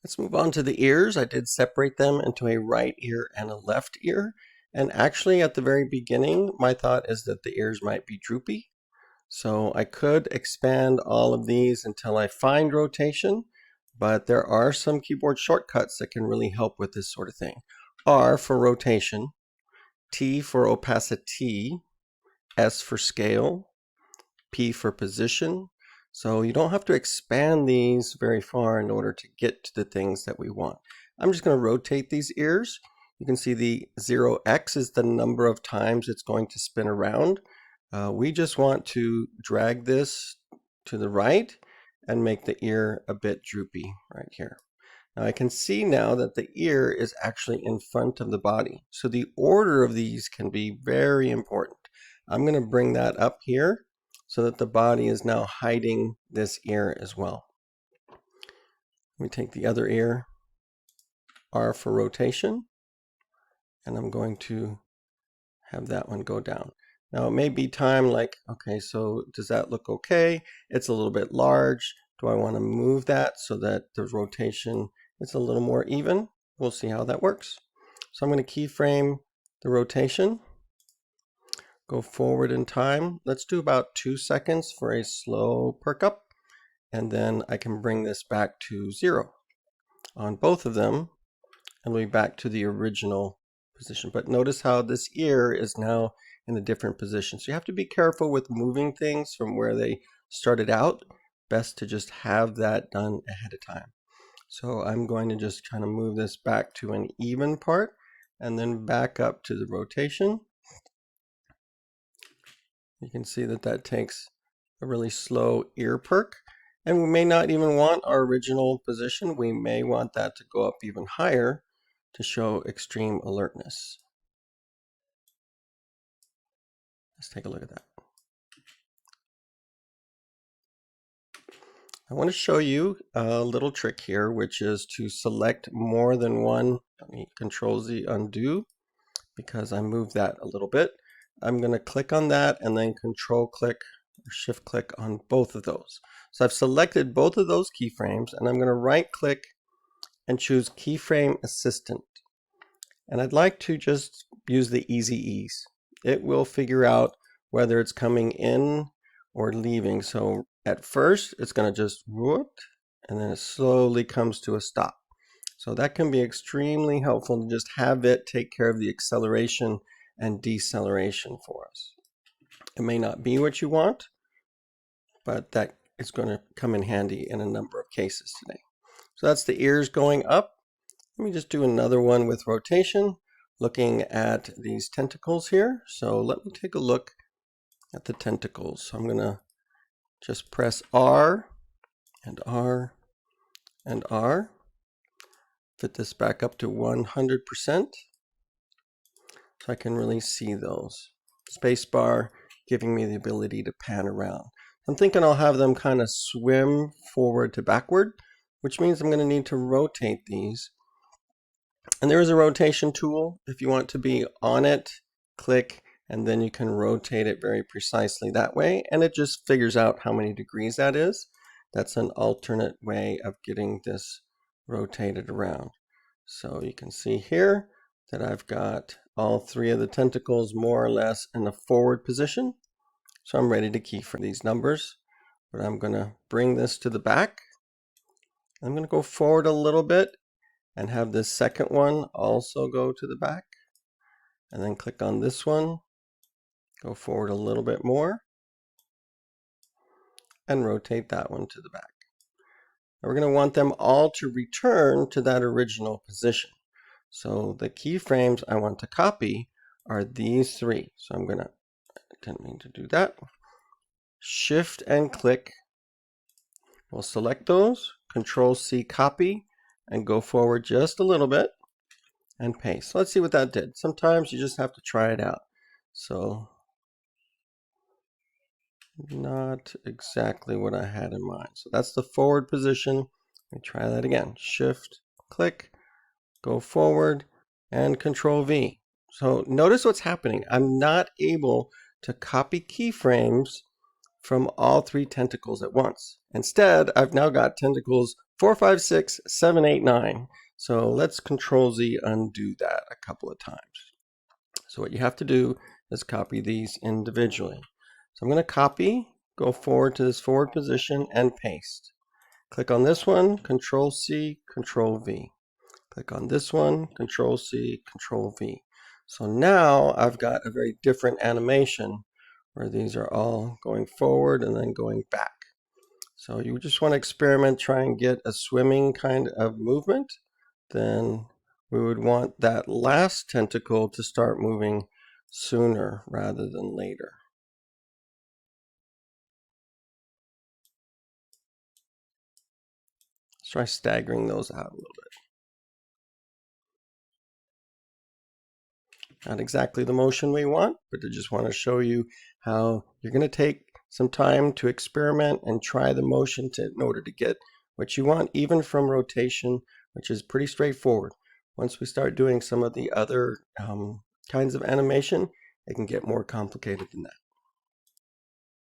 Let's move on to the ears. I did separate them into a right ear and a left ear. And actually at the very beginning, my thought is that the ears might be droopy. So I could expand all of these until I find rotation, but there are some keyboard shortcuts that can really help with this sort of thing. R for rotation, T for opacity, S for scale, P for position. So you don't have to expand these very far in order to get to the things that we want. I'm just going to rotate these ears. You can see the 0x is the number of times it's going to spin around. We just want to drag this to the right and make the ear a bit droopy right here. Now I can see now that the ear is actually in front of the body. So the order of these can be very important. I'm going to bring that up here so that the body is now hiding this ear as well. Let me take the other ear, R for rotation, and I'm going to have that one go down. Now it may be time like, okay, so does that look okay? It's a little bit large. Do I want to move that so that the rotation is a little more even? We'll see how that works. So I'm going to keyframe the rotation. Go forward in time. Let's do about 2 seconds for a slow perk up. And then I can bring this back to 0 on both of them. And we'll be back to the original position. But notice how this ear is now in a different position. So you have to be careful with moving things from where they started out. Best to just have that done ahead of time. So I'm going to just kind of move this back to an even part and then back up to the rotation. You can see that that takes a really slow ear perk, and we may not even want our original position. We may want that to go up even higher to show extreme alertness. Let's take a look at that. I want to show you a little trick here, which is to select more than one. Let me Control Z undo because I moved that a little bit. I'm going to click on that and then Control click or Shift click on both of those. So I've selected both of those keyframes, and I'm going to right click and choose Keyframe Assistant. And I'd like to just use the easy ease. It will figure out whether it's coming in or leaving. So at first it's going to just whoop, and then it slowly comes to a stop. So that can be extremely helpful to just have it take care of the acceleration and deceleration for us. It may not be what you want, but that is going to come in handy in a number of cases today. So that's the ears going up. Let me just do another one with rotation, looking at these tentacles here. So let me take a look at the tentacles. So I'm going to just press R and R and R. Fit this back up to 100%. So I can really see those. Spacebar giving me the ability to pan around. I'm thinking I'll have them kind of swim forward to backward, which means I'm going to need to rotate these. And there is a rotation tool. If you want to be on it, click, and then you can rotate it very precisely that way. And it just figures out how many degrees that is. That's an alternate way of getting this rotated around. So you can see here that I've got all three of the tentacles more or less in a forward position. So I'm ready to keyframe these numbers, but I'm going to bring this to the back. I'm going to go forward a little bit and have this second one also go to the back, and then click on this one, go forward a little bit more, and rotate that one to the back. Now we're going to want them all to return to that original position. So the keyframes I want to copy are these three. So I'm going to, I didn't mean to do that. Shift and click. We'll select those, Control C copy, and go forward just a little bit and paste. So let's see what that did. Sometimes you just have to try it out. So not exactly what I had in mind. So that's the forward position. Let me try that again. Shift, click, go forward, and Control V. So notice what's happening. I'm not able to copy keyframes from all 3 tentacles at once. Instead, I've now got tentacles 4, 5, 6, 7, 8, 9. So let's Control Z undo that a couple of times. So what you have to do is copy these individually. So I'm going to copy, go forward to this forward position, and paste. Click on this one, Control C, Control V. Click on this one, Control C, Control V. So now I've got a very different animation where these are all going forward and then going back. So you just want to experiment, try and get a swimming kind of movement. Then we would want that last tentacle to start moving sooner rather than later. Let's try staggering those out a little bit. Not exactly the motion we want, but I just want to show you how you're going to take some time to experiment and try the motion in order to get what you want, even from rotation, which is pretty straightforward. Once we start doing some of the other kinds of animation, it can get more complicated than that.